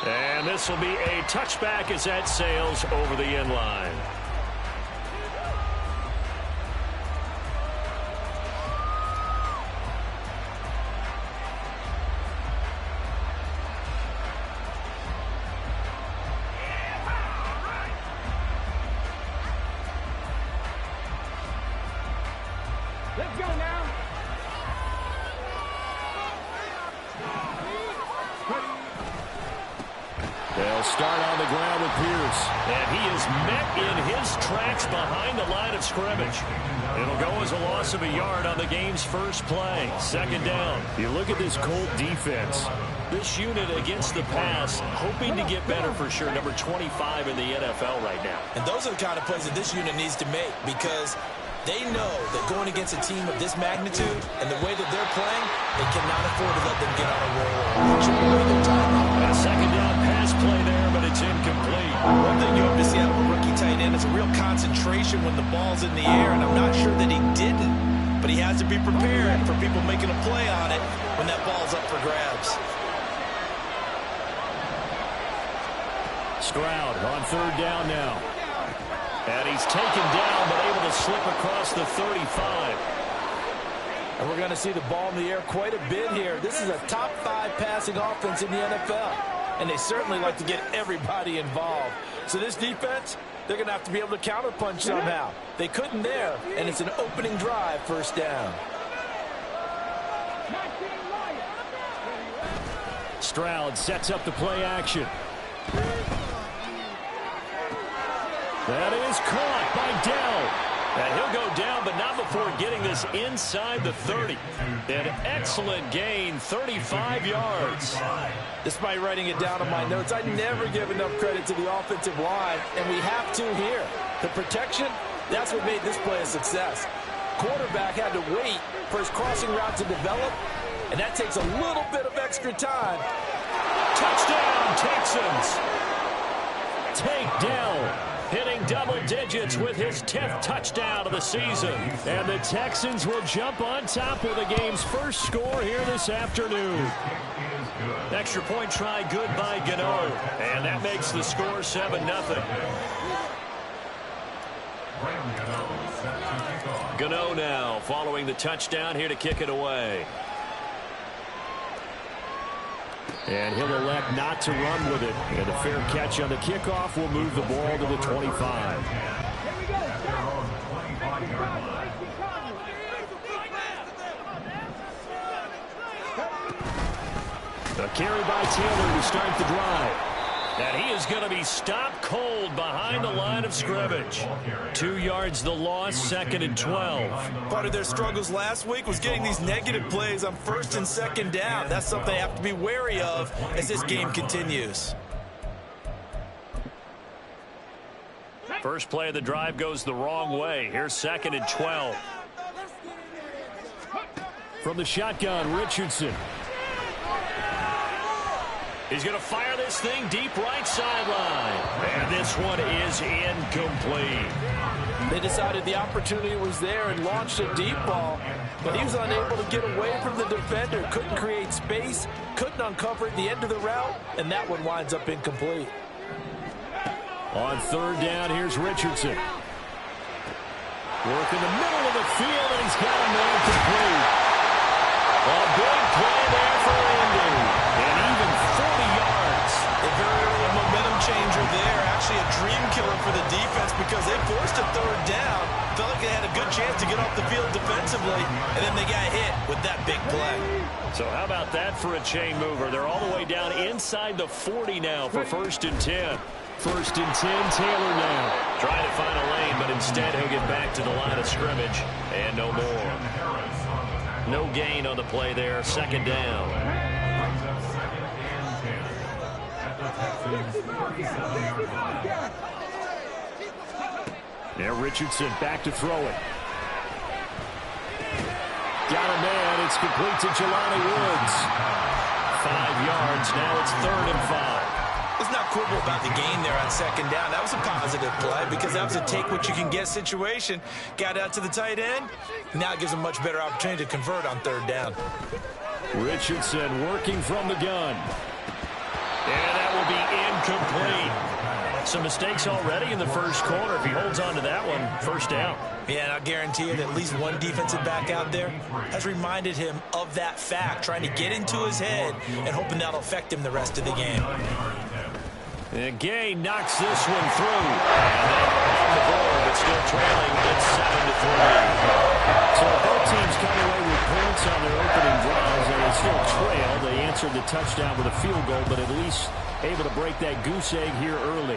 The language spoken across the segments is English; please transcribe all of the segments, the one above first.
And this will be a touchback as that sails over the end line. Let's go now. They'll start on the ground with Pierce. And he is met in his tracks behind the line of scrimmage. It'll go as a loss of a yard on the game's first play. Second down. You look at this Colt defense. This unit against the pass, hoping to get better for sure. Number 25 in the NFL right now. And those are the kind of plays that this unit needs to make, because they know that going against a team of this magnitude and the way that they're playing, they cannot afford to let them get on a roll. A second down pass play there, but it's incomplete. One thing you hope to see out of a rookie tight end is a real concentration when the ball's in the air, and I'm not sure that he didn't. But he has to be prepared for people making a play on it when that ball's up for grabs. Stroud on third down now. And he's taken down, but able to slip across the 35. And we're going to see the ball in the air quite a bit here. This is a top 5 passing offense in the NFL. And they certainly like to get everybody involved. So this defense, they're going to have to be able to counterpunch somehow. They couldn't there, and it's an opening drive, first down. Stroud sets up the play action. That is caught by Dell. And he'll go down, but not before getting this inside the 30. An excellent gain, 35 yards. Despite writing it down on my notes, I never give enough credit to the offensive line, and we have to here. The protection, that's what made this play a success. Quarterback had to wait for his crossing route to develop, and that takes a little bit of extra time. Touchdown, Texans. Take down. Hitting double digits with his 10th touchdown of the season. And the Texans will jump on top with the game's first score here this afternoon. Extra point try good by Gano. And that makes the score 7-0. Gano now following the touchdown here to kick it away. And he'll elect not to run with it. And a fair catch on the kickoff will move the ball to the 25. A carry by Taylor to start the drive. And he is going to be stopped cold behind the line of scrimmage. 2 yards the loss, 2nd and 12. Part of their struggles last week was getting these negative plays on 1st and 2nd down. That's something they have to be wary of as this game continues. First play of the drive goes the wrong way. Here's 2nd and 12. From the shotgun, Richardson. He's going to fire this thing deep right sideline. And this one is incomplete. They decided the opportunity was there and launched a deep ball, but he was unable to get away from the defender. Couldn't create space, couldn't uncover at the end of the route, and that one winds up incomplete. On third down, here's Richardson. Work in the middle of the field, and he's got a man complete. A big play there for Indy. And even 40 yards. A very early momentum changer there. Actually a dream killer for the defense because they forced a third down. Felt like they had a good chance to get off the field defensively, and then they got hit with that big play. So how about that for a chain mover? They're all the way down inside the 40 now for 1st and 10. 1st and 10, Taylor now. Trying to find a lane, but instead he'll get back to the line of scrimmage. And no more. No gain on the play there. 2nd down. Now Richardson back to throw it. Got a man. It's complete to Jelani Woods. 5 yards. Now it's 3rd and 5. Let's not quibble about the gain there on 2nd down. That was a positive play because that was a take-what-you-can-get situation. Got out to the tight end. Now it gives a much better opportunity to convert on 3rd down. Richardson working from the gun. And that will be some mistakes already in the first quarter. If he holds on to that one, first down. Yeah, and I'll guarantee you that at least one defensive back out there has reminded him of that fact, trying to get into his head and hoping that'll affect him the rest of the game. And Gay knocks this one through. And on the board, but still trailing. It's 7-3. So both teams come away with points on their opening drives, and they still trail. They answered the touchdown with a field goal, but at least able to break that goose egg here early.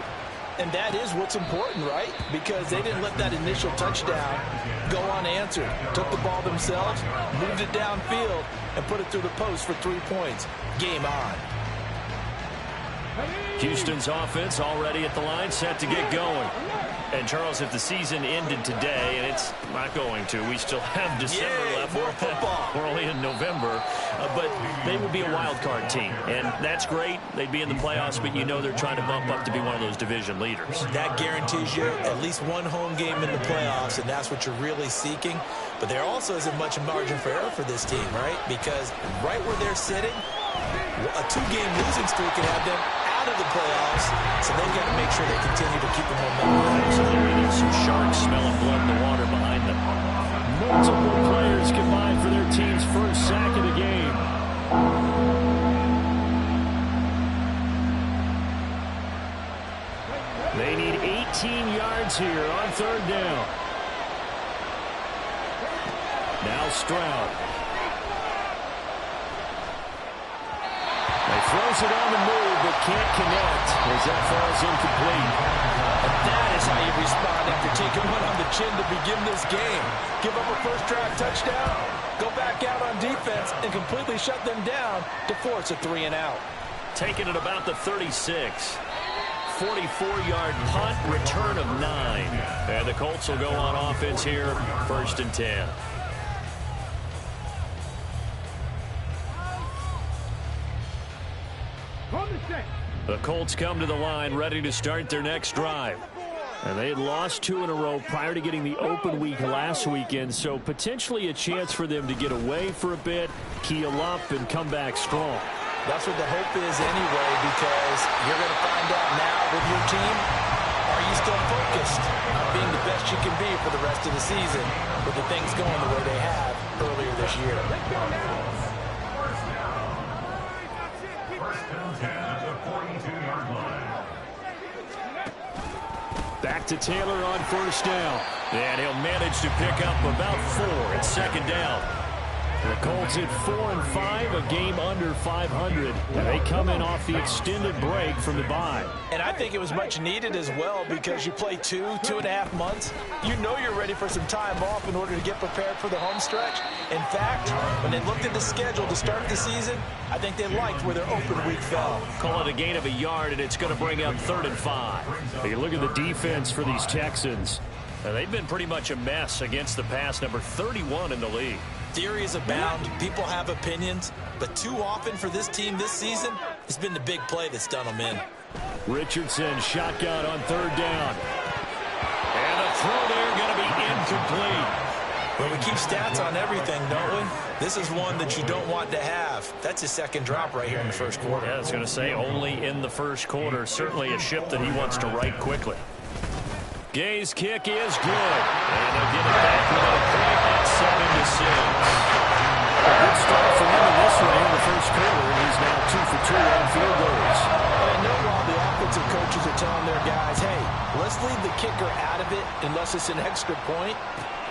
And that is what's important, right? Because they didn't let that initial touchdown go unanswered. Took the ball themselves, moved it downfield, and put it through the post for 3 points. Game on. Houston's offense already at the line, set to get going. And, Charles, if the season ended today, and it's not going to, we still have December left. More football. We're only in November. But they would be a wild card team. And that's great. They'd be in the playoffs, but you know they're trying to bump up to be one of those division leaders. That guarantees you at least one home game in the playoffs, and that's what you're really seeking. But there also isn't much margin for error for this team, right? Because right where they're sitting, a 2-game losing streak can have them out of the playoffs, so they've got to make sure they continue to keep the momentum. Absolutely. There's some sharks smelling blood in the water behind them. Multiple players combined for their team's first sack of the game. They need 18 yards here on third down. Now Stroud. He throws it on the move, but can't connect as that falls incomplete. And that is how you respond after taking one on the chin to begin this game. Give up a first-drive touchdown, go back out on defense, and completely shut them down to force a 3-and-out. Taking it about the 36. 44-yard punt, return of 9. And the Colts will go on offense here, 1st and 10. The Colts come to the line ready to start their next drive. And they had lost 2 in a row prior to getting the open week last weekend, so potentially a chance for them to get away for a bit, keel up, and come back strong. That's what the hope is anyway, because you're going to find out now with your team, are you still focused on being the best you can be for the rest of the season with the things going the way they have earlier this year? Back to Taylor on first down. And he'll manage to pick up about 4 at second down. The Colts at 4-5, a game under 500. And they come in off the extended break from the bye. And I think it was much needed as well, because you play 2.5 months. You know you're ready for some time off in order to get prepared for the home stretch. In fact, when they looked at the schedule to start the season, I think they liked where their open week fell. Call it a gain of a yard, and it's going to bring up 3rd and 5. You look at the defense for these Texans. They've been pretty much a mess against the pass, number 31 in the league. Theories abound. People have opinions. But too often for this team this season, it's been the big play that's done them in. Richardson shotgun on 3rd down. And a throw there going to be incomplete. Well, we keep stats on everything, don't we? This is one that you don't want to have. That's his 2nd drop right here in the first quarter. Yeah, I was going to say only in the first quarter. Certainly a ship that he wants to right quickly. Gay's kick is good. And they'll get it back with a point at 7-6. A good start for him in this one in the first quarter. And he's now 2 for 2 on field goals. And I know while the offensive coaches are telling their guys, hey, let's leave the kicker out of it unless it's an extra point.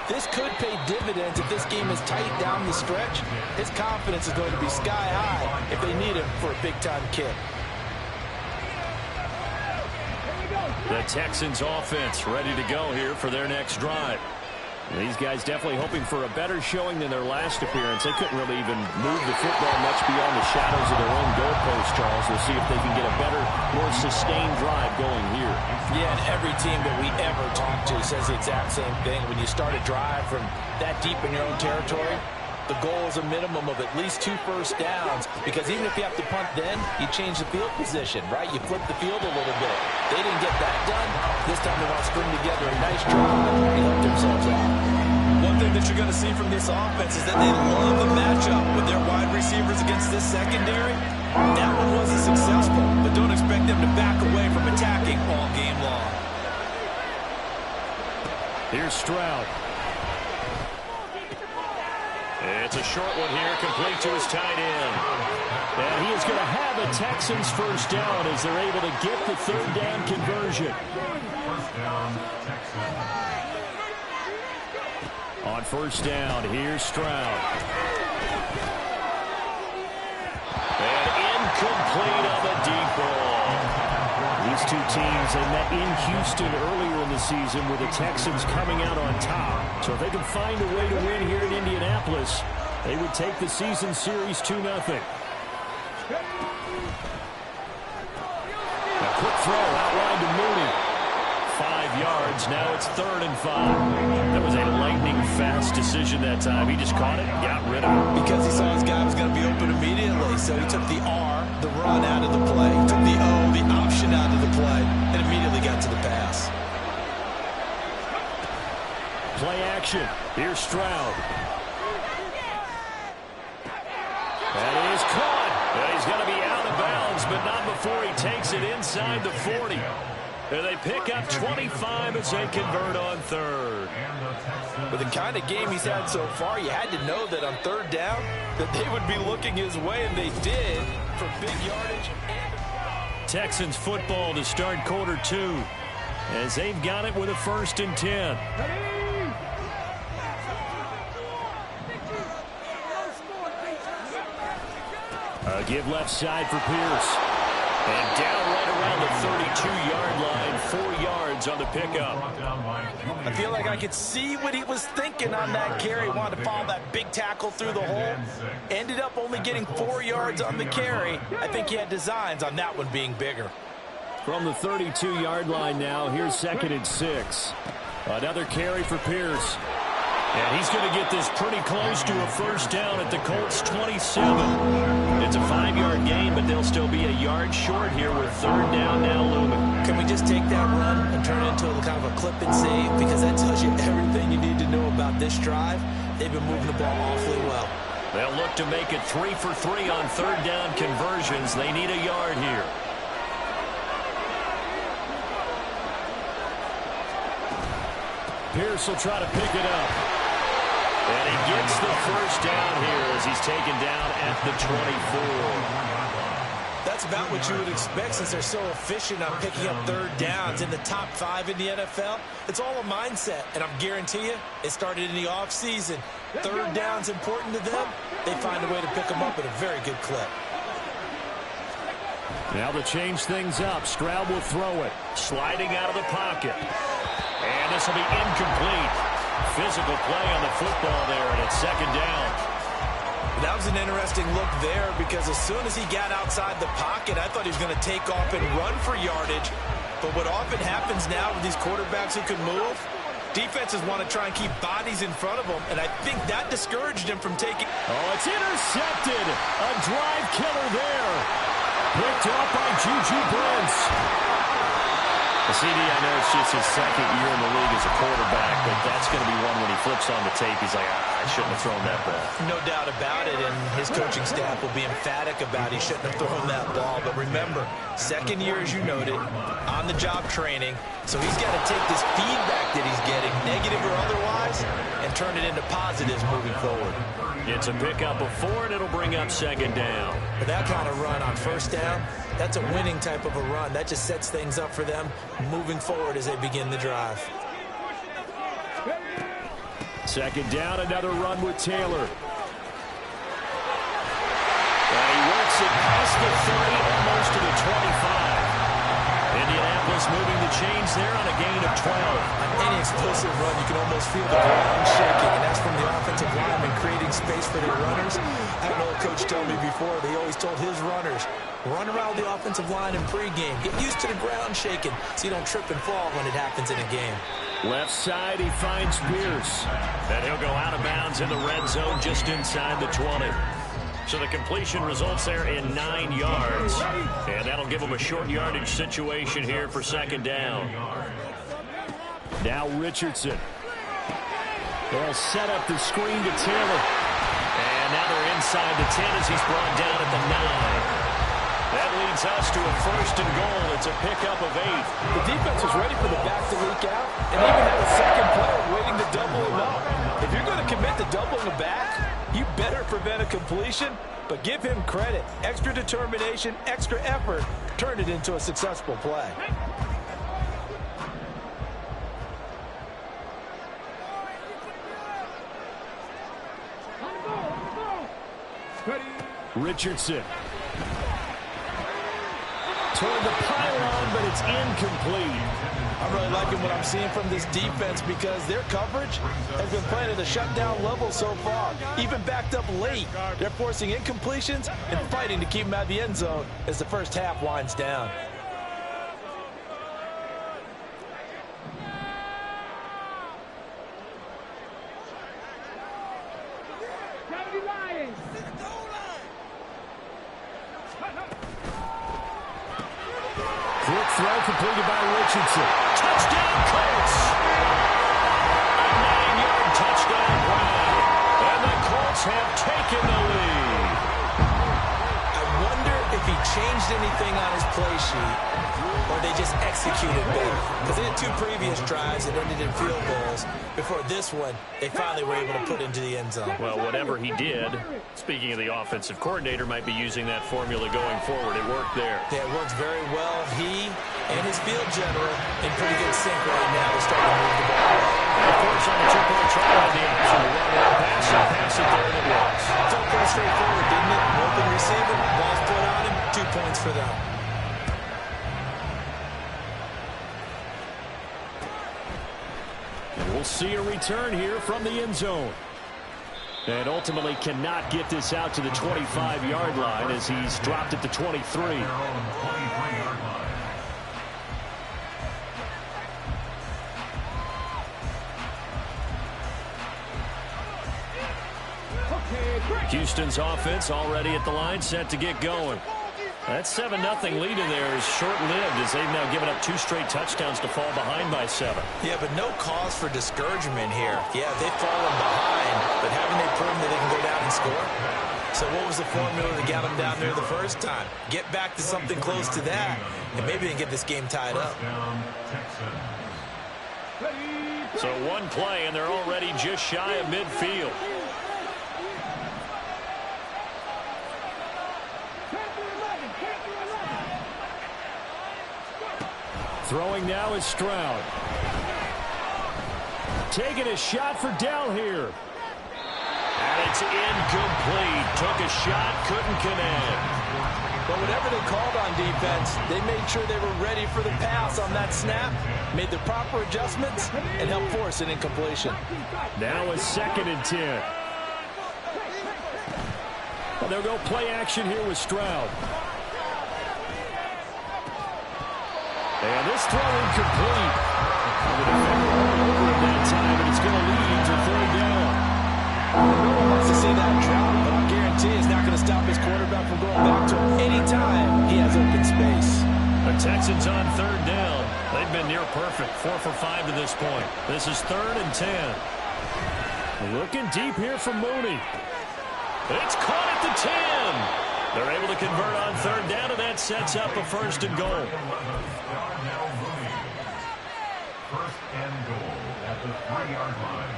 This could pay dividends if this game is tight down the stretch. His confidence is going to be sky high if they need him for a big-time kick. The Texans offense ready to go here for their next drive. These guys definitely hoping for a better showing than their last appearance. They couldn't really even move the football much beyond the shadows of their own goalpost, Charles. We'll see if they can get a better, more sustained drive going here. Yeah, and every team that we ever talk to says the exact same thing. When you start a drive from that deep in your own territory, the goal is a minimum of at least 2 first downs, because even if you have to punt then, you change the field position, right? You flip the field a little bit. They didn't get that done. This time they want to string together a nice drive and help themselves out. One thing that you're going to see from this offense is that they love the matchup with their wide receivers against this secondary. That one wasn't successful, but don't expect them to back away from attacking all game long. Here's Stroud. It's a short one here, complete to his tight end. And he is going to have a Texans first down as they're able to get the third down conversion. On first down, here's Stroud. And incomplete on the deep ball. These two teams, they met in Houston earlier in the season with the Texans coming out on top. So if they can find a way to win here in Indianapolis, they would take the season series 2-0. A quick throw outlined to Mooney. 5 yards. Now it's 3rd and 5. That was a lightning-fast decision that time. He just caught it and got rid of it. Because he saw his guy was going to be open immediately, so he took the R, the run, out of the play. He took the O, the option, out of the play, and immediately got to the pass. Play action. Here's Stroud. That is caught. And he's going to be out of bounds, but not before he takes it inside the 40. And they pick up 25 as they convert on 3rd. With the kind of game he's had so far, you had to know that on 3rd down that they would be looking his way, and they did, for big yardage. Texans football to start quarter 2 as they've got it with a 1st and 10. A give left side for Pierce. And down right around the 32-yard line, 4 yards on the pickup. I feel like I could see what he was thinking on that carry. Wanted to follow that big tackle through the hole. Ended up only getting 4 yards on the carry. I think he had designs on that one being bigger. From the 32-yard line now, here's 2nd and 6. Another carry for Pierce. And he's going to get this pretty close to a first down at the Colts 27. It's a 5-yard gain, but they'll still be a yard short here with 3rd down now looming. Can we just take that run and turn it into a kind of a clip and save? Because that tells you everything you need to know about this drive. They've been moving the ball awfully well. They'll look to make it 3 for 3 on 3rd down conversions. They need a yard here. Pierce will try to pick it up. And he gets the first down here as he's taken down at the 24. That's about what you would expect since they're so efficient on picking up 3rd downs in the top 5 in the NFL. It's all a mindset, and I guarantee you it started in the offseason. 3rd down's important to them. They find a way to pick them up at a very good clip. Now to change things up, Stroud will throw it. Sliding out of the pocket. And this will be incomplete. Physical play on the football there, and it's 2nd down. That was an interesting look there because as soon as he got outside the pocket, I thought he was going to take off and run for yardage. But what often happens now with these quarterbacks who can move, defenses want to try and keep bodies in front of them, and I think that discouraged him from taking... Oh, it's intercepted. A drive killer there. Picked up by Juju Brents. CD, I know it's just his 2nd year in the league as a quarterback, but that's going to be one when he flips on the tape. He's like, I shouldn't have thrown that ball. No doubt about it, and his coaching staff will be emphatic about he shouldn't have thrown that ball. But remember, 2nd year, as you noted, on-the-job training, so he's got to take this feedback that he's getting, negative or otherwise, and turn it into positives moving forward. It's a pickup of 4, and it'll bring up 2nd down. But that kind of run on 1st down, that's a winning type of a run. That just sets things up for them moving forward as they begin the drive. 2nd down, another run with Taylor. And he works it past the 30, almost to the 25. Indianapolis moving the chains there on a gain of 12. On any explosive run, you can almost feel the ground shaking, and that's from the offensive linemen creating space for their runners. I don't know what Coach told me before. They always told his runners, run around the offensive line in pregame. Get used to the ground shaking so you don't trip and fall when it happens in a game. Left side, he finds Pierce. And he'll go out of bounds in the red zone just inside the 20. So the completion results there in 9 yards. And that'll give them a short yardage situation here for 2nd down. Now Richardson. They'll set up the screen to Taylor. And now they're inside the 10 as he's brought down at the 9. That leads us to a 1st and goal. It's a pickup of 8. The defense was ready for the back to leak out and even had a second player waiting to double him up. If you're going to commit to doubling the back, you better prevent a completion, but give him credit. Extra determination, extra effort, turned it into a successful play. Richardson. Toward the pylon, but it's incomplete. I'm really liking what I'm seeing from this defense because their coverage has been playing at a shutdown level so far. Even backed up late, they're forcing incompletions and fighting to keep them out of the end zone as the first half winds down. Quick throw completed by Richardson. Touchdown, Colts! A 9-yard touchdown run. And the Colts have taken the lead. I wonder if he changed anything on his play sheet or they just executed better. Because they had 2 previous drives that ended in field goals. Before this one, they finally were able to put into the end zone. Well, whatever he did, speaking of the offensive coordinator, might be using that formula going forward. It worked there. Yeah, it works very well. He and his field general in pretty good sync right now to start to move the ball. Of course, on the 2-point try, had the option to run one pass and pass it there, and it was. Felt pretty straightforward, didn't it? Open receiver, ball's put on him, 2 points for them. And we'll see a return here from the end zone. And ultimately cannot get this out to the 25-yard line as he's dropped at the 23. Houston's offense already at the line, set to get going. That 7-0 lead in there is short-lived as they've now given up 2 straight touchdowns to fall behind by 7. Yeah, but no cause for discouragement here. Yeah, they've fallen behind, but haven't they proven that they can go down and score? So what was the formula that got them down there the first time? Get back to something close to that, and maybe they can get this game tied up. So 1 play, and they're already just shy of midfield. Throwing now is Stroud. Taking a shot for Dell here. And it's incomplete. Took a shot, couldn't connect. But whatever they called on defense, they made sure they were ready for the pass on that snap, made the proper adjustments, and helped force an incompletion. Now a 2nd and 10. Well, they'll go play action here with Stroud. And this throw incomplete. The defender over at that time, and it's going to lead to 3rd down. No one wants to see that drop, but I guarantee it's not going to stop his quarterback from going back to him anytime he has open space. The Texans on 3rd down. They've been near perfect, 4 for 5 to this point. This is 3rd and 10. Looking deep here from Mooney. It's caught at the 10. They're able to convert on 3rd down, and that sets up a 1st and goal. 1st and goal at the 3-yard line.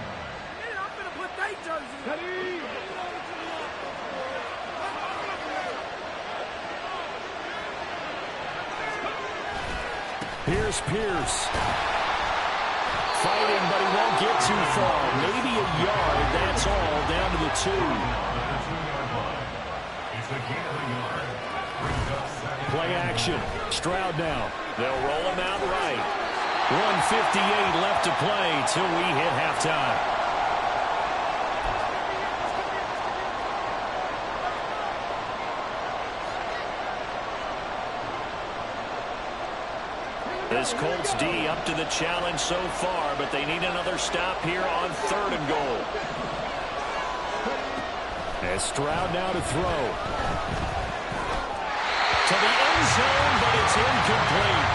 Here's Pierce. Fighting, but he won't get too far. Maybe a yard, that's all, down to the 2. Play action. Stroud now. They'll roll him out right. 1:58 left to play till we hit halftime. This Colts D up to the challenge so far, but they need another stop here on 3rd and goal. As Stroud now to throw. To the end zone, but it's incomplete.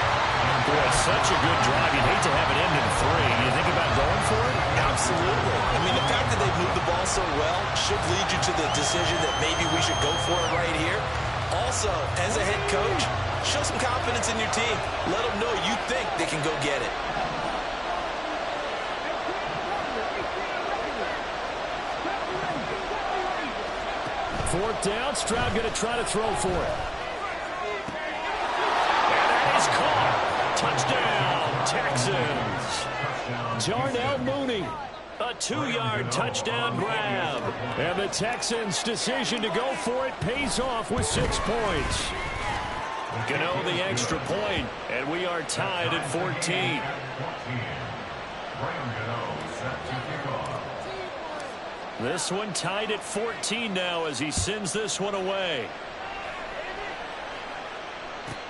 Boy, such a good drive. You'd hate to have it end in 3. You think about going for it? Absolutely. I mean, the fact that they've moved the ball so well should lead you to the decision that maybe we should go for it right here. Also, as a head coach, show some confidence in your team. Let them know you think they can go get it. Fourth down, Stroud going to try to throw for it. And that is caught. Touchdown, Texans. Darnell Mooney. A 2-yard touchdown grab. And the Texans' decision to go for it pays off with 6 points. Gano the extra point, and we are tied at 14. This one tied at 14 now as he sends this one away.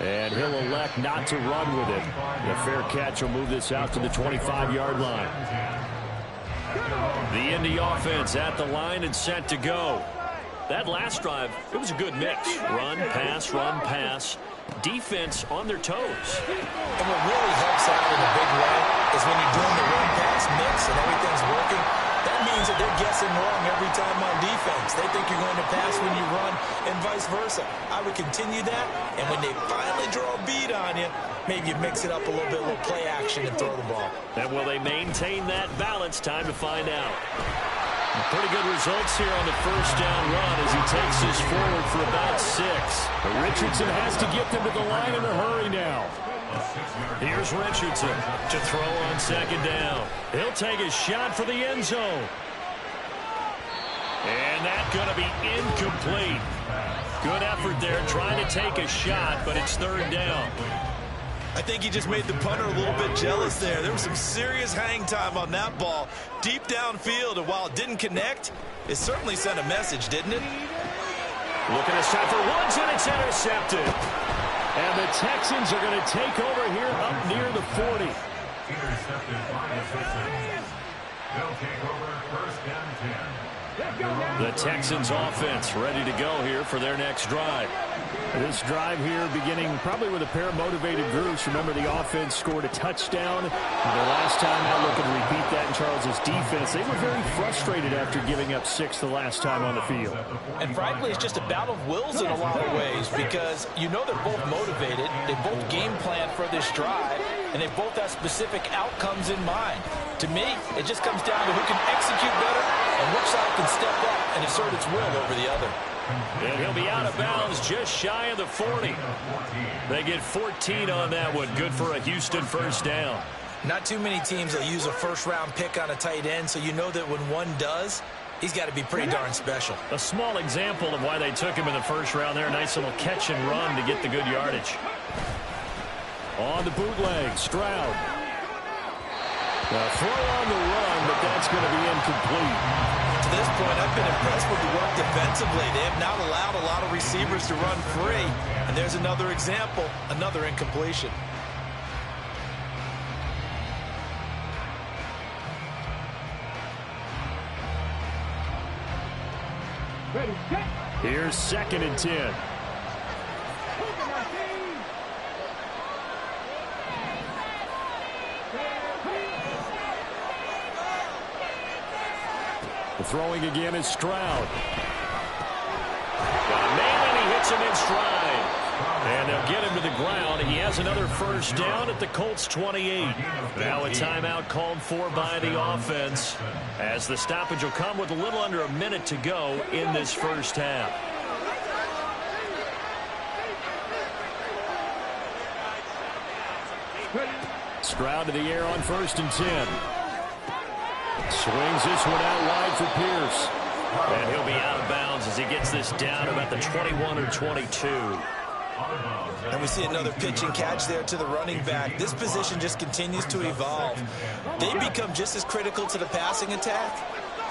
And he'll elect not to run with it. The fair catch will move this out to the 25-yard line. The Indy offense at the line and set to go. That last drive, it was a good mix. Run, pass. Defense on their toes. And what really helps out in a big way is when you're doing the run-pass mix and everything's working, that means that they're guessing wrong every time on defense. They think you're going to pass when you run and vice versa. I would continue that, and when they finally draw a beat on you, maybe you mix it up a little bit, a little play action and throw the ball. And will they maintain that balance? Time to find out. Pretty good results here on the first down run as he takes this forward for about 6. But Richardson has to get them to the line in a hurry now. Here's Richardson to throw on second down. He'll take a shot for the end zone. And that's going to be incomplete. Good effort there trying to take a shot, but it's third down. I think he just made the punter a little bit jealous there. There was some serious hang time on that ball deep downfield, and while it didn't connect, it certainly sent a message, didn't it? Looking this time for Woods, and it's intercepted. And the Texans are going to take over here up near the 40. Intercepted by the Texans. They'll take over first and 10. The Texans offense ready to go here for their next drive. This drive here beginning probably with a pair of motivated groups. Remember, the offense scored a touchdown. The last time out, looking to repeat that in Charles's defense. They were very frustrated after giving up 6 the last time on the field. And frankly, it's just a battle of wills in a lot of ways because you know they're both motivated. They both game plan for this drive, and they both have specific outcomes in mind. To me, it just comes down to who can execute better and which side can step up and assert its will over the other. And he'll be out of bounds just shy of the 40. They get 14 on that one. Good for a Houston first down. Not too many teams will use a first-round pick on a tight end, so you know that when one does, he's got to be pretty darn special. A small example of why they took him in the first round there. Nice little catch and run to get the good yardage. On the bootleg, Stroud. The throw on the run, but that's going to be incomplete. To this point, I've been impressed with the work defensively. They have not allowed a lot of receivers to run free. And there's another example, another incompletion. Here's 2nd and 10. Throwing again is Stroud. Got a man, and he hits him in stride. And they'll get him to the ground. He has another first down at the Colts 28. Now a timeout called for by the offense, as the stoppage will come with a little under a minute to go in this first half. Stroud to the air on 1st and 10. Swings this one out wide for Pierce. And he'll be out of bounds as he gets this down about the 21 or 22. And we see another pitch and catch there to the running back. This position just continues to evolve. They become just as critical to the passing attack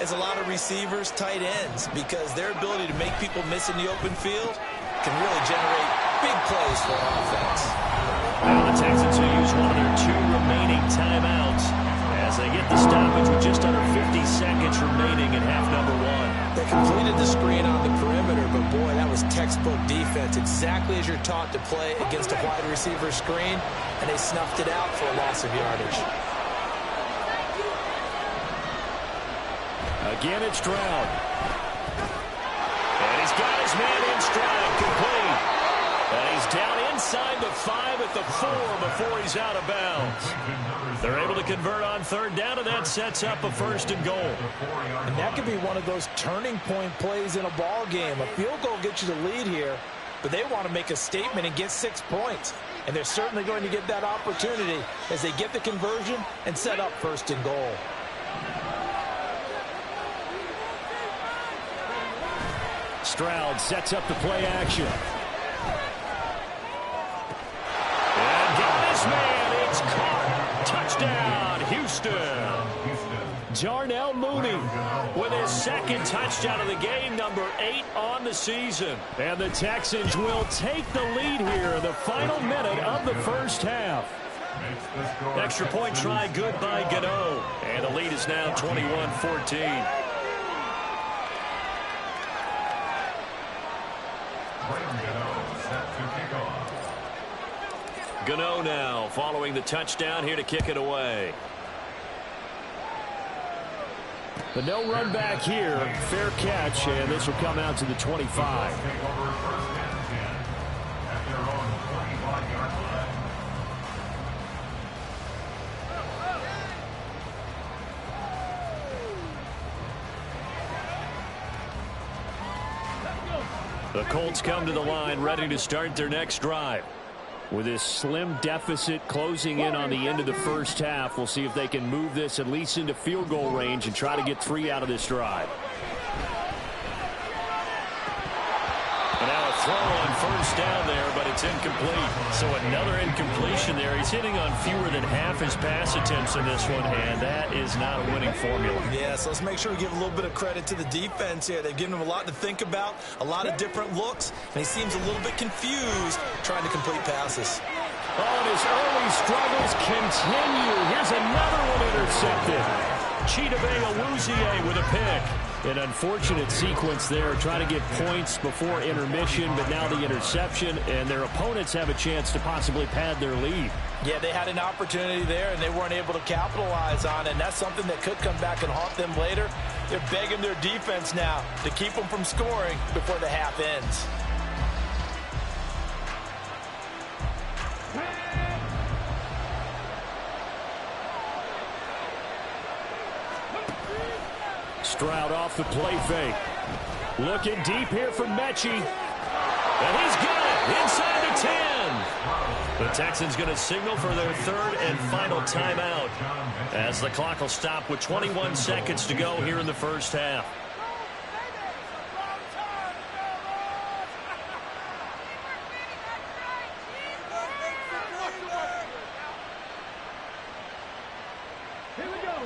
as a lot of receivers, tight ends, because their ability to make people miss in the open field can really generate big plays for an offense. Now the Texans will use one of their 2 remaining timeouts as they get the stoppage with just under 50 seconds remaining in half number 1. They completed the screen on the perimeter, but boy, that was textbook defense, exactly as you're taught to play against a wide receiver screen, and they snuffed it out for a loss of yardage. Again, it's Stroud. And he's got his man in stride, complete. And he's down inside the 5 at the 4 before he's out of bounds. They're able to convert on third down, and that sets up a 1st and goal. And that could be one of those turning point plays in a ball game. A field goal gets you the lead here, but they want to make a statement and get 6 points. And they're certainly going to get that opportunity as they get the conversion and set up 1st and goal. Stroud sets up the play action. And got his man. It's caught. Touchdown, Houston. Darnell Mooney with his 2nd touchdown of the game, number 8 on the season. And the Texans will take the lead here in the final minute of the 1st half. Extra point try good by Gano. And the lead is now 21-14. Gano now following the touchdown here to kick it away. But no run back here. Fair catch, and this will come out to the 25. The Colts come to the line ready to start their next drive. With this slim deficit closing in on the end of the 1st half, we'll see if they can move this at least into field goal range and try to get 3 out of this drive. And now a throw on 1st down there, but it's incomplete. So another incompletion there. He's hitting on fewer than half his pass attempts in this one, and that is not a winning formula. Yeah, so let's make sure we give a little bit of credit to the defense here. They've given him a lot to think about, a lot of different looks, and he seems a little bit confused trying to complete passes. Oh, and his early struggles continue. Here's another one intercepted. Chidobe Awuzie with a pick. An unfortunate sequence there, trying to get points before intermission, but now the interception, and their opponents have a chance to possibly pad their lead. Yeah, they had an opportunity there, and they weren't able to capitalize on it, and that's something that could come back and haunt them later. They're begging their defense now to keep them from scoring before the half ends. Stroud off the play fake. Looking deep here for Mechie. And he's got it inside the 10. The Texans going to signal for their 3rd and final timeout as the clock will stop with 21 seconds to go here in the 1st half.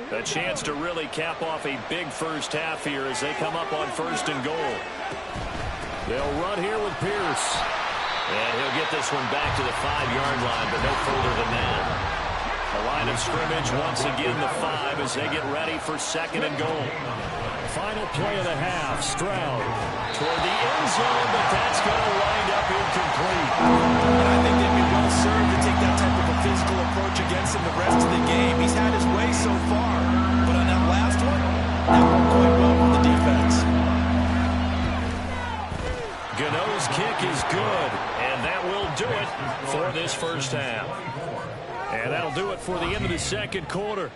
A chance to really cap off a big 1st half here as they come up on 1st and goal. They'll run here with Pierce. And he'll get this one back to the 5-yard line, but no further than that. The line of scrimmage once again the 5 as they get ready for 2nd and goal. Final play of the half. Stroud toward the end zone, but that's going to wind up incomplete. And I think they'd be well served to take that type of a physical approach against him the rest of the game. He's had his way so far, but on that last one, that worked quite well for the defense. Gano's kick is good, and that will do it for this 1st half. And that'll do it for the end of the 2nd quarter.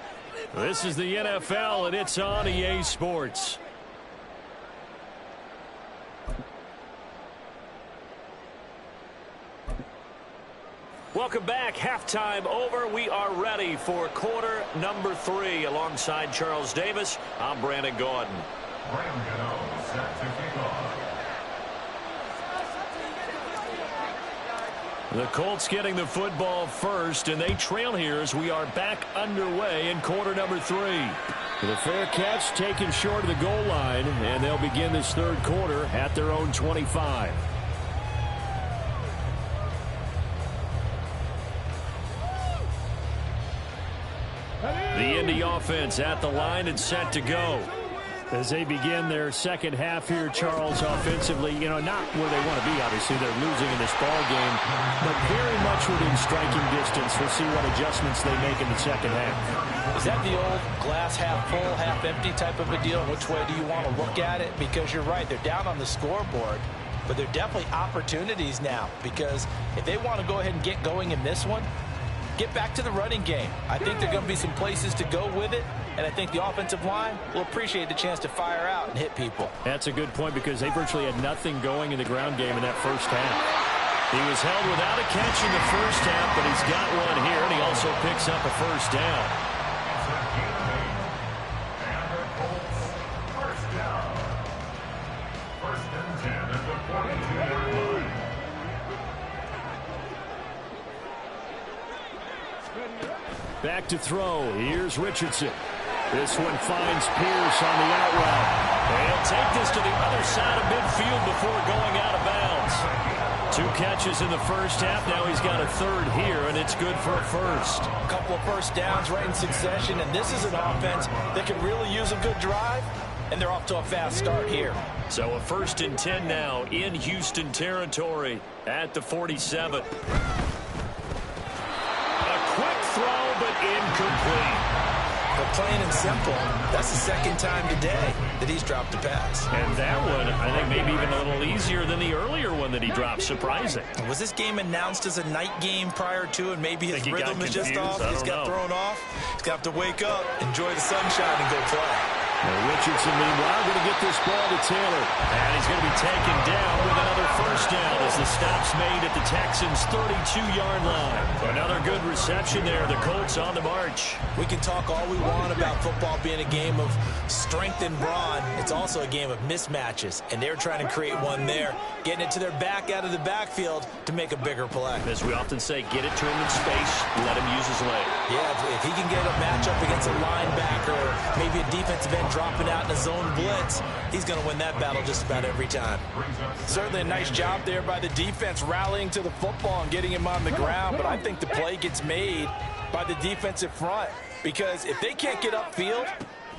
This is the NFL, and it's on EA Sports. Welcome back. Halftime over. We are ready for quarter number 3. Alongside Charles Davis, I'm Brandon Gaudin. Graham Gano set to kick off. The Colts getting the football first, and they trail here as we are back underway in quarter number 3. The fair catch taken short of the goal line, and they'll begin this 3rd quarter at their own 25. The Indy offense at the line and set to go. As they begin their 2nd half here, Charles, offensively, not where they want to be, obviously. They're losing in this ball game, but very much within striking distance. We'll see what adjustments they make in the 2nd half. Is that the old glass half full, half empty type of a deal? Which way do you want to look at it? Because you're right, they're down on the scoreboard, but they're definitely opportunities now, because if they want to go ahead and get going in this one, get back to the running game. I think there are going to be some places to go with it, and I think the offensive line will appreciate the chance to fire out and hit people. That's a good point, because they virtually had nothing going in the ground game in that first half. He was held without a catch in the first half, but he's got one here, and he also picks up a first down. Back to throw. Here's Richardson. This one finds Pierce on the out route. He'll take this to the other side of midfield before going out of bounds. 2 catches in the first half. Now he's got a third here, and it's good for a first. A couple of first downs right in succession, and this is an offense that can really use a good drive, and they're off to a fast start here. So a 1st and 10 now in Houston territory at the 47. A quick throw, but incomplete. But plain and simple, that's the second time today that he's dropped a pass. And that one, I think, maybe even a little easier than the earlier one that he dropped. Surprising. Was this game announced as a night game prior to, and maybe his rhythm is just off? He's got thrown off. He's got to wake up, enjoy the sunshine, and go play. Now Richardson, meanwhile, going to get this ball to Taylor. And he's going to be taken down with another first down as the stop's made at the Texans' 32-yard line. Another good reception there. The Colts on the march. We can talk all we want about football being a game of strength and brawn. It's also a game of mismatches, and they're trying to create one there, getting it to their back out of the backfield to make a bigger play. As we often say, get it to him in space, let him use his leg. Yeah, if he can get a matchup against a linebacker or maybe a defensive end dropping out in a zone blitz, he's going to win that battle just about every time. Certainly a nice job there by the defense rallying to the football and getting him on the ground, but I think the play gets made by the defensive front, because if they can't get upfield,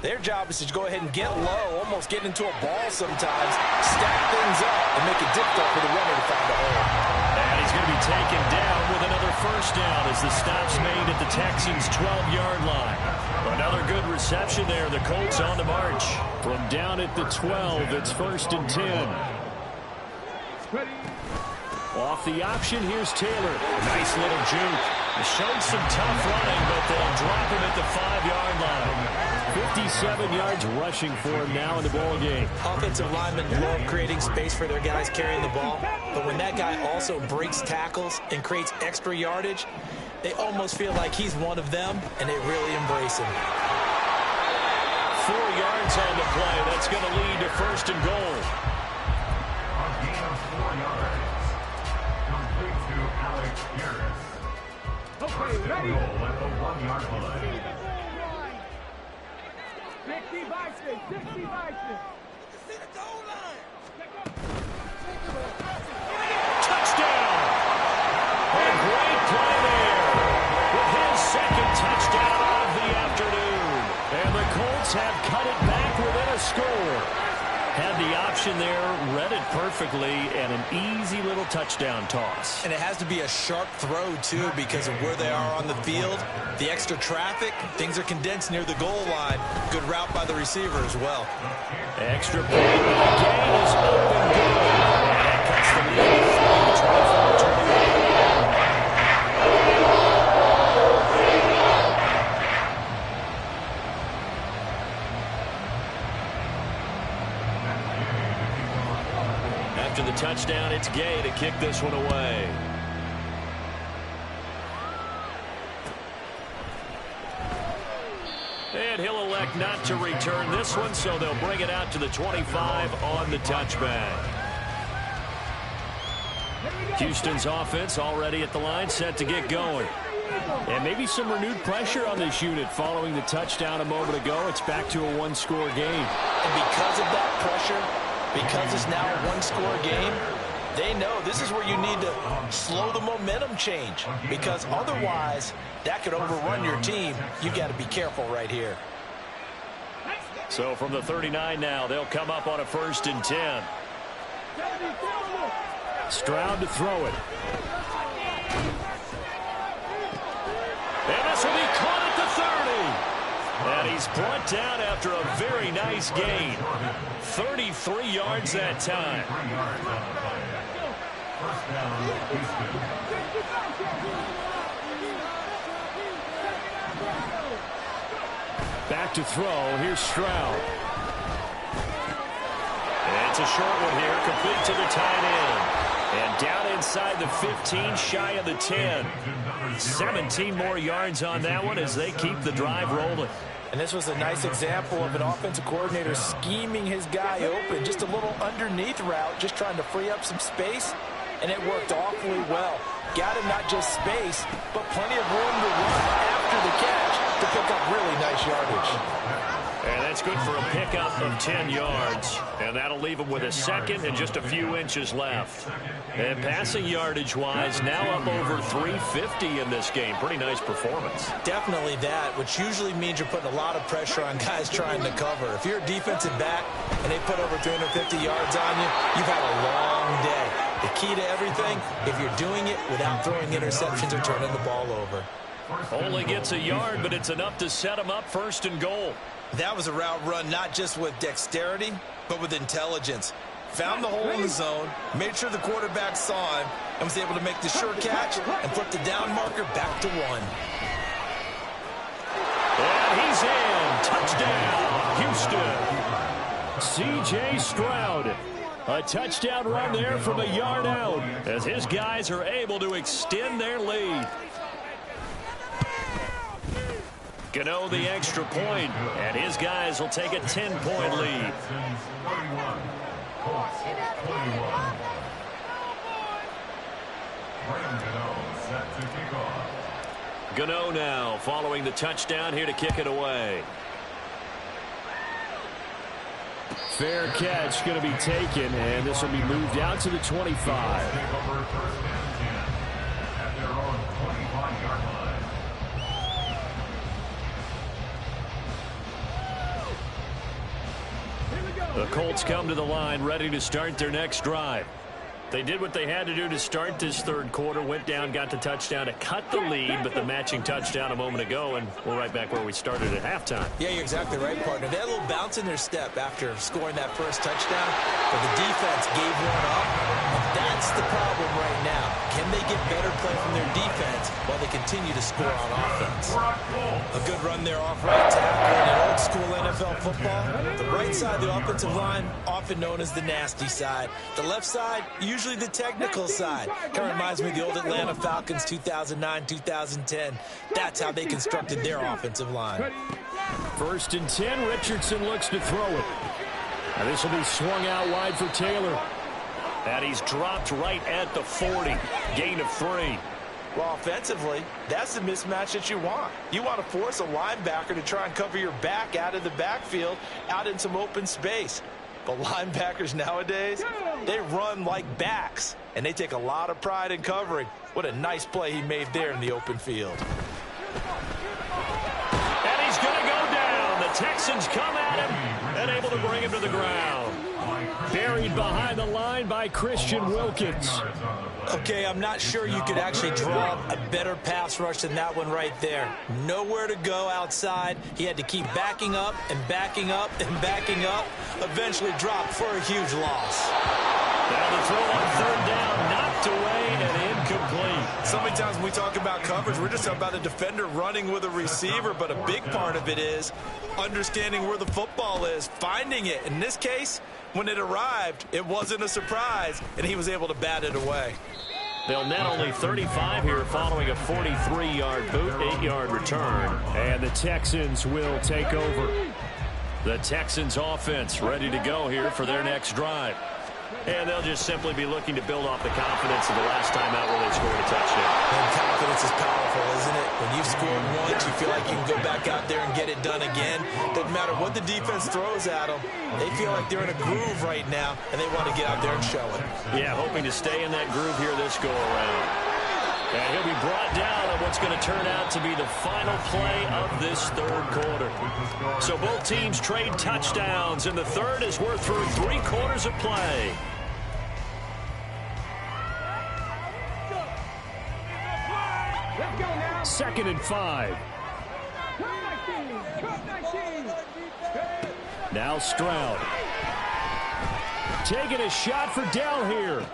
their job is to go ahead and get low, almost get into a ball sometimes, stack things up, and make it difficult for the runner to find a hole. And he's going to be taken down with another first down as the stop's made at the Texans' 12-yard line. Another good reception there. The Colts on the march. From down at the 12, it's 1st and 10. Off the option, here's Taylor. Nice little juke. Showed some tough running, but they'll drop him at the 5-yard line. 57 yards rushing for him now in the ball game. Offensive linemen love creating space for their guys carrying the ball, but when that guy also breaks tackles and creates extra yardage, they almost feel like he's one of them, and they really embrace him. 4 yards on the play. That's going to lead to 1st and goal. A gain of 4 yards. Complete to Alex Pierce. First and goal at the 1-yard line. 60 Bison, 60 Bison. Touchdown! A great play there with his 2nd touchdown of the afternoon. And the Colts have cut it back within a score. Had the option there, read it perfectly, and an easy little touchdown toss. And it has to be a sharp throw, too, because of where they are on the field. The extra traffic, things are condensed near the goal line. Good route by the receiver as well. Extra point, but the gain is up and good. And that cuts the lead 24-21. After the touchdown, it's Gay to kick this one away. And he'll elect not to return this one, so they'll bring it out to the 25 on the touchback. Houston's offense already at the line, set to get going. And maybe some renewed pressure on this unit following the touchdown a moment ago. It's back to a one-score game. And because of that pressure, because it's now a one-score game, they know this is where you need to slow the momentum change, because otherwise that could overrun your team. You've got to be careful right here. So from the 39 now, they'll come up on a 1st and 10. Stroud to throw it. And this will be caught at the 30. And he's brought down after a very nice gain. 33 yards that time. First down, Houston. Back to throw. Here's Stroud. And it's a short one here, complete to the tight end. And down inside the 15, shy of the 10. 17 more yards on that one as they keep the drive rolling. And this was a nice example of an offensive coordinator scheming his guy open. Just a little underneath route, just trying to free up some space. And it worked awfully well. Got him not just space, but plenty of room to run after the catch to pick up really nice yardage. And that's good for a pickup of 10 yards. And that'll leave him with a second and just a few inches left. And passing yardage-wise, now up over 350 in this game. Pretty nice performance. Definitely that, which usually means you're putting a lot of pressure on guys trying to cover. If you're a defensive back and they put over 350 yards on you, you've had a long day. The key to everything, if you're doing it without throwing interceptions or turning the ball over. Only gets a yard, but it's enough to set him up first and goal. That was a route run not just with dexterity, but with intelligence. Found the hole in the zone, made sure the quarterback saw him, and was able to make the sure catch and flip the down marker back to 1. And he's in. Touchdown, Houston. C.J. Stroud. A touchdown run there from a yard out as his guys are able to extend their lead. Gano the extra point, and his guys will take a 10-point lead. Gano now following the touchdown here to kick it away. Fair catch going to be taken, and this will be moved out to the 25. The Colts come to the line ready to start their next drive. They did what they had to do to start this third quarter, went down, got the touchdown to cut the lead, but the matching touchdown a moment ago, and we're right back where we started at halftime. Yeah, you're exactly right, partner. They had a little bounce in their step after scoring that first touchdown, but the defense gave one up, and that's the problem right now. Can they get better play from their defense while they continue to score on offense? A good run there off right tackle in old school NFL football. The right side of the offensive line, often known as the nasty side. The left side, usually the technical side. Kind of reminds me of the old Atlanta Falcons 2009-2010. That's how they constructed their offensive line. First and 10, Richardson looks to throw it. Now this will be swung out wide for Taylor. And he's dropped right at the 40. Gain of 3. Well, offensively, that's the mismatch that you want. You want to force a linebacker to try and cover your back out of the backfield, out in some open space. But linebackers nowadays, they run like backs, and they take a lot of pride in covering. What a nice play he made there in the open field. And he's going to go down. The Texans come at him and able to bring him to the ground. Buried behind the line by Christian Wilkins. Okay, I'm not sure you could actually draw a better pass rush than that one right there. Nowhere to go outside. He had to keep backing up and backing up and backing up. Eventually dropped for a huge loss. Now the throw on third down, knocked away and incomplete. So many times when we talk about coverage, we're just talking about a defender running with a receiver, but a big part of it is understanding where the football is, finding it. In this case, when it arrived, it wasn't a surprise, and he was able to bat it away. They'll net only 35 here following a 43-yard boot, 8-yard return. And the Texans will take over. The Texans offense ready to go here for their next drive. And they'll just simply be looking to build off the confidence of the last time out where they scored a touchdown. And confidence is powerful, isn't it? When you've scored once, you feel like you can go back out there and get it done again. Doesn't matter what the defense throws at them. They feel like they're in a groove right now, and they want to get out there and show it. Yeah, hoping to stay in that groove here this go-around. And he'll be brought down on what's going to turn out to be the final play of this third quarter. So both teams trade touchdowns, and the third is we're through 3 quarters of play. Second and 5. Now Stroud. Taking a shot for Dell here.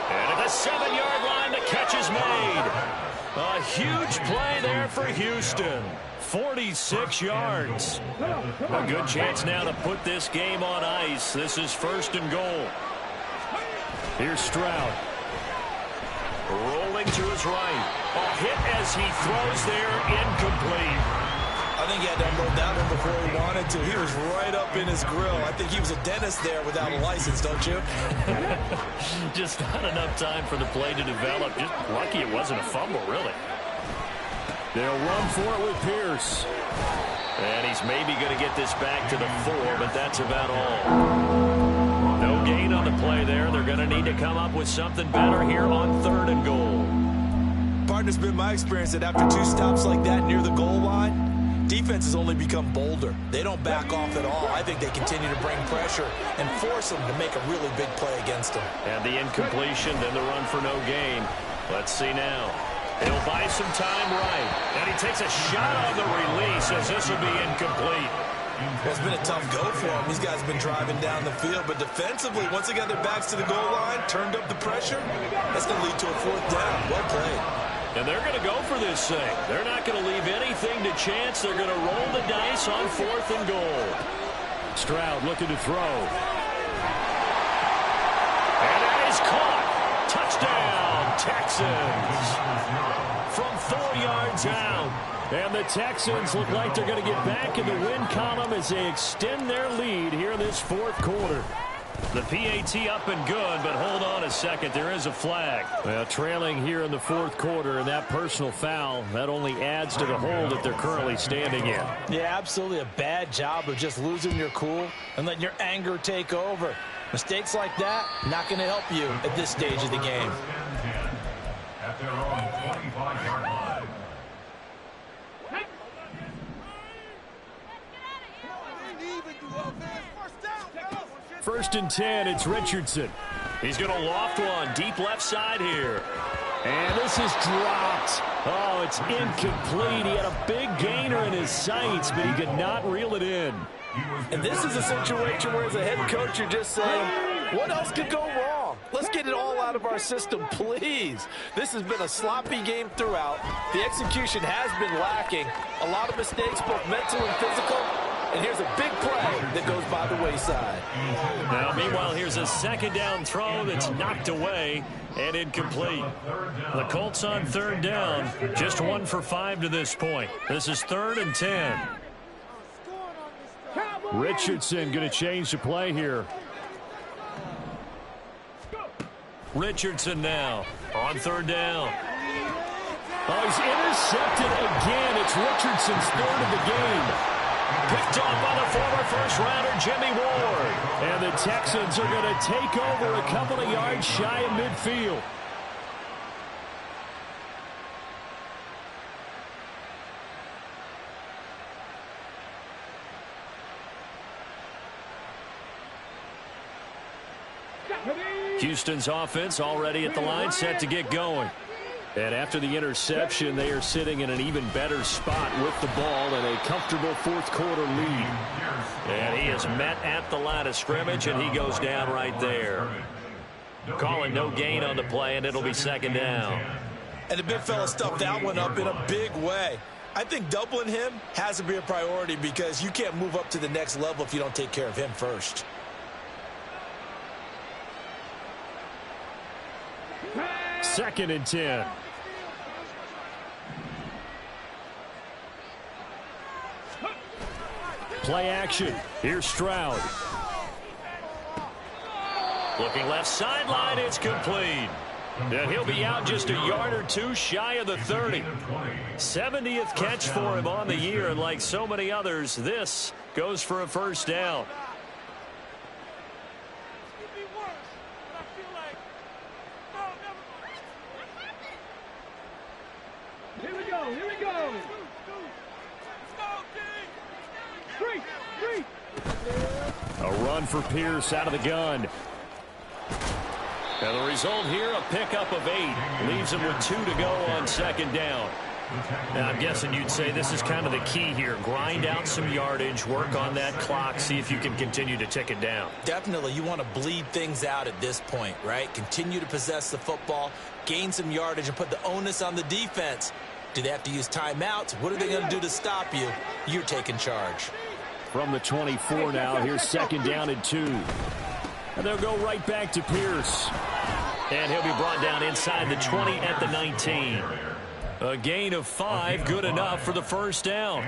And at the 7-yard line, the catch is made. A huge play there for Houston. 46 yards. A good chance now to put this game on ice. This is 1st and goal. Here's Stroud. Rolling to his right. A hit as he throws there, incomplete. I think he had to unload that one before he wanted to. He was right up in his grill. I think he was a dentist there without a license, don't you? Just not enough time for the play to develop. Just lucky it wasn't a fumble, really. They'll run for it with Pierce. And he's maybe going to get this back to the 4, but that's about all. No gain on the play there. They're going to need to come up with something better here on 3rd and goal. Partner's been my experience that after 2 stops like that near the goal line, defense has only become bolder. They don't back off at all. I think they continue to bring pressure and force them to make a really big play against them. And the incompletion, then the run for no gain. Let's see now. He'll buy some time right. And he takes a shot on the release as this will be incomplete. Well, it's been a tough go for them. These guys have been driving down the field. But defensively, once they got their backs to the goal line, turned up the pressure, that's going to lead to a 4th down. Well played. And they're going to go for this thing. They're not going to leave anything to chance. They're going to roll the dice on 4th and goal. Stroud looking to throw. And that is caught. Touchdown, Texans. From 4 yards out. And the Texans look like they're going to get back in the win column as they extend their lead here in this 4th quarter. The PAT up and good, but hold on a second. There is a flag. Well, trailing here in the 4th quarter, and that personal foul, that only adds to the hole that they're currently standing in. Yeah, absolutely a bad job of just losing your cool and letting your anger take over. Mistakes like that, not going to help you at this stage of the game. At their own 25-yard line. 1st and 10, it's Richardson. He's going to loft one deep left side here. And this is dropped. Oh, it's incomplete. He had a big gainer in his sights, but he could not reel it in. And this is a situation where as a head coach, you're just saying, what else could go wrong? Let's get it all out of our system, please. This has been a sloppy game throughout. The execution has been lacking. A lot of mistakes, both mental and physical. And here's a big play that goes by the wayside. Now, meanwhile, here's a 2nd down throw that's knocked away and incomplete. The Colts on 3rd down, just 1 for 5 to this point. This is 3rd and 10. Richardson going to change the play here. Richardson now on 3rd down. Oh, he's intercepted again. It's Richardson's 3rd of the game. Picked off by the former first-rounder Jimmy Ward. And the Texans are going to take over a couple of yards shy of midfield. Houston's offense already at the line, set to get going. And after the interception, they are sitting in an even better spot with the ball and a comfortable 4th quarter lead. And he is met at the line of scrimmage, and he goes down right there. Calling no gain on the play, and it'll be 2nd down. And the big fella stuffed that one up in a big way. I think doubling him has to be a priority because you can't move up to the next level if you don't take care of him first. Second and 10. Play action. Here's Stroud. Looking left sideline, it's complete. And he'll be out just a yard or two shy of the 30. 70th catch for him on the year, and like so many others, this goes for a 1st down. Here we go, here we go. Three. A run for Pierce out of the gun. And the result here, a pickup of 8. Leaves him with 2 to go on 2nd down. Now, I'm guessing you'd say this is kind of the key here. Grind out some yardage, work on that clock, see if you can continue to tick it down. Definitely, you want to bleed things out at this point, right? Continue to possess the football, gain some yardage, and put the onus on the defense. Do they have to use timeouts? What are they going to do to stop you? You're taking charge. From the 24 now, here's 2nd down and 2. And they'll go right back to Pierce. And he'll be brought down inside the 20 at the 19. A gain of 5, good enough for the first down.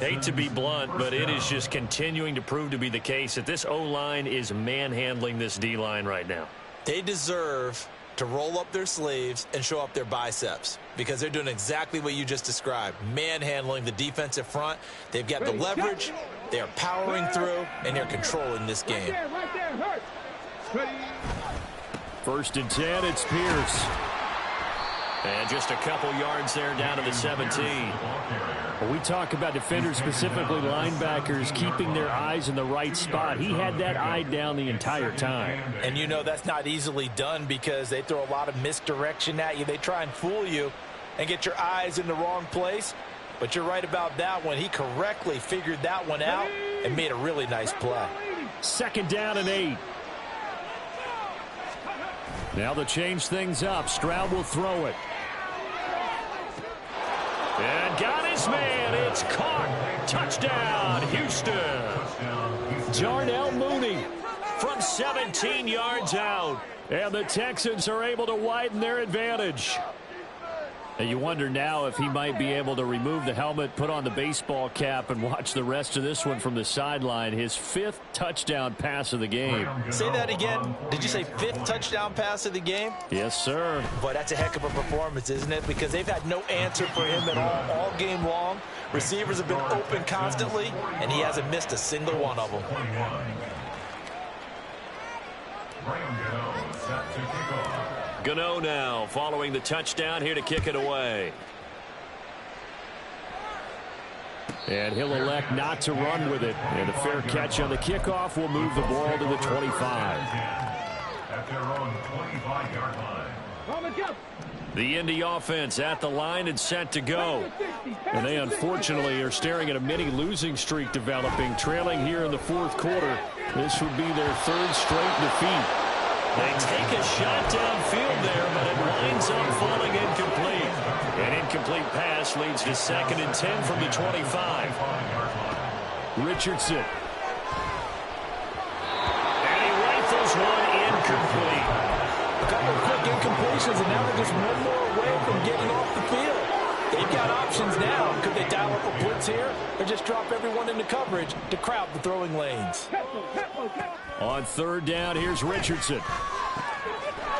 Hate to be blunt, but it is just continuing to prove to be the case that this O-line is manhandling this D-line right now. They deserve to roll up their sleeves and show up their biceps because they're doing exactly what you just described, manhandling the defensive front. They've got the leverage, they're powering through, and they're controlling this game. Right there, hurt. Ready. 1st and 10, it's Pierce. And just a couple yards there down to the 17. When we talk about defenders, specifically linebackers, keeping their eyes in the right spot. He had that eye down the entire time. And you know that's not easily done because they throw a lot of misdirection at you. They try and fool you and get your eyes in the wrong place. But you're right about that one. He correctly figured that one out and made a really nice play. 2nd down and 8. Now to change things up, Stroud will throw it. And got his man. It's caught. Touchdown, Houston. Darnell Mooney From 17 yards out. And the Texans are able to widen their advantage. And you wonder now if he might be able to remove the helmet, put on the baseball cap, and watch the rest of this one from the sideline. His 5th touchdown pass of the game. Say that again. Did you say 5th touchdown pass of the game? Yes, sir. Boy, that's a heck of a performance, isn't it? Because they've had no answer for him at all game long. Receivers have been open constantly, and he hasn't missed a single one of them. Gano now following the touchdown here to kick it away. And he'll elect not to run with it. And a fair catch on the kickoff will move the ball to the 25. At their own 25-yard line. The Indy offense at the line and set to go. And they unfortunately are staring at a mini losing streak developing, trailing here in the 4th quarter. This would be their 3rd straight defeat. They take a shot downfield there, but it winds up falling incomplete. An incomplete pass leads to 2nd and 10 from the 25. Richardson. And he rifles one incomplete. A couple of quick incompletions, and now they're just one more away from getting off the field. They've got options now. Could they dial up a blitz here or just drop everyone into coverage to crowd the throwing lanes? On 3rd down, here's Richardson.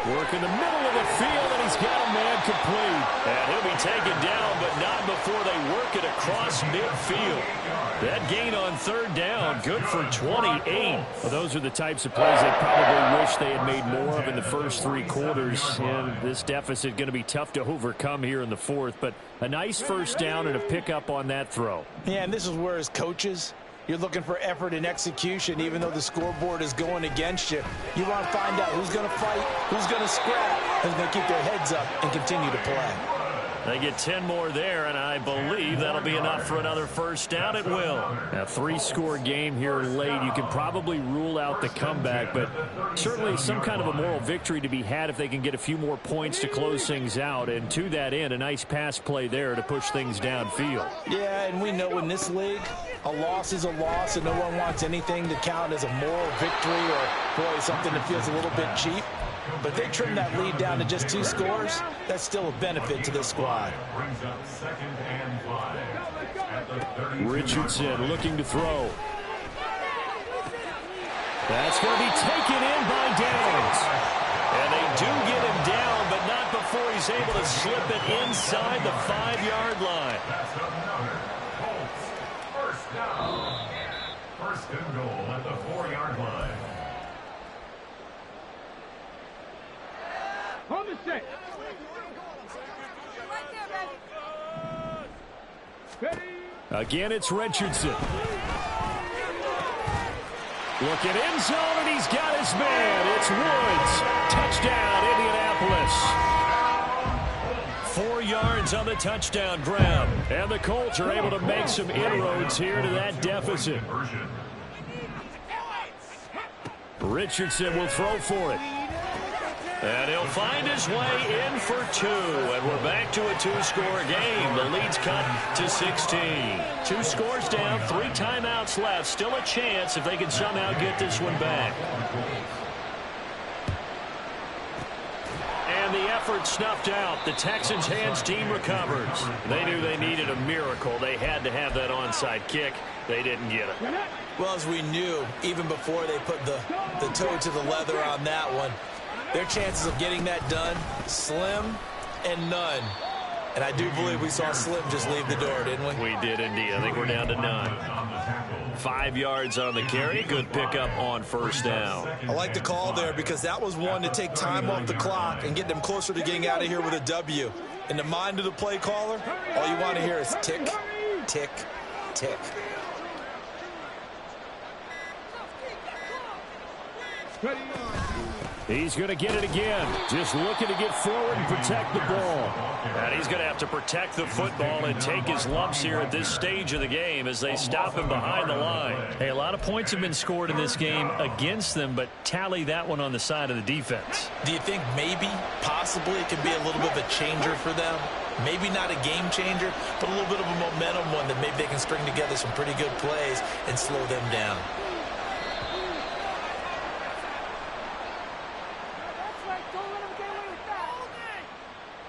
Work in the middle of the field, and he's got a man complete. And he'll be taken down, but not before they work it across midfield. That gain on 3rd down, good for 28. Well, those are the types of plays they probably wish they had made more of in the first 3 quarters. And this deficit going to be tough to overcome here in the 4th. But a nice first down and a pickup on that throw. Yeah, and this is where as coaches, you're looking for effort and execution, even though the scoreboard is going against you. You want to find out who's going to fight, who's going to scrap, who's going to keep their heads up and continue to play. They get 10 more there, and I believe that'll be enough for another first down. It will. A 3-score game here late. You can probably rule out the comeback, but certainly some kind of a moral victory to be had if they can get a few more points to close things out. And to that end, a nice pass play there to push things downfield. Yeah, and we know in this league, a loss is a loss, and no one wants anything to count as a moral victory or, boy, something that feels a little bit cheap. But if they trim that lead down to just 2 scores, that's still a benefit to this squad. Brings up 2nd and 5 at the 30. Richardson looking to throw. That's going to be taken in by Downs. And they do get him down, but not before he's able to slip it inside the 5-yard line. That's another Colts first down. 1st and goal at the 4-yard line. Hold the set. Ready. Again, it's Richardson. Look at end zone, and he's got his man. It's Woods. Touchdown, Indianapolis. 4 4 yards on the touchdown grab. And the Colts are able to make some inroads here to that deficit. Richardson will throw for it. And he'll find his way in for 2. And we're back to a 2-score game. The lead's cut to 16. 2 scores down, 3 timeouts left. Still a chance if they can somehow get this one back. And the effort snuffed out. The Texans' hands team recovers. They knew they needed a miracle. They had to have that onside kick. They didn't get it. Well, as we knew, even before they put the toe to the leather on that one, their chances of getting that done, slim and none. And I do believe we saw Slim just leave the door, didn't we? We did indeed. I think we're down to none. 5 yards on the carry. Good pickup on first down. I like the call there because that was one to take time off the clock and get them closer to getting out of here with a W. In the mind of the play caller, all you want to hear is tick, tick, tick. He's going to get it again. Just looking to get forward and protect the ball. And he's going to have to protect the football and take his lumps here at this stage of the game as they stop him behind the line. Hey, a lot of points have been scored in this game against them, but tally that one on the side of the defense. Do you think maybe, possibly, it could be a little bit of a changer for them? Maybe not a game changer, but a little bit of a momentum one that maybe they can string together some pretty good plays and slow them down.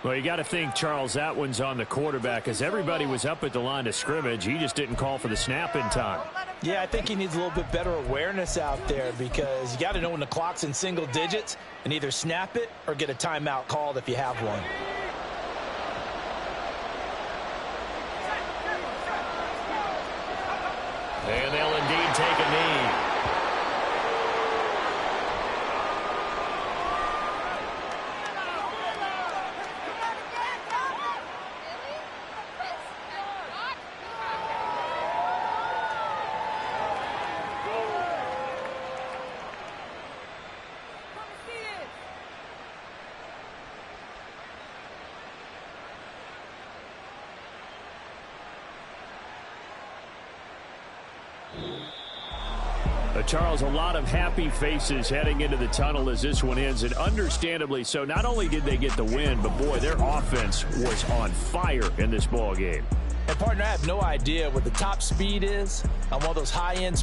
Well, you got to think, Charles, that one's on the quarterback as everybody was up at the line of scrimmage. He just didn't call for the snap in time. Yeah, I think he needs a little bit better awareness out there because you got to know when the clock's in single digits and either snap it or get a timeout called if you have one. And they'll indeed take a knee. Charles, a lot of happy faces heading into the tunnel as this one ends, and understandably so. Not only did they get the win, but boy, their offense was on fire in this ball game. And partner, I have no idea what the top speed is on one of those high-end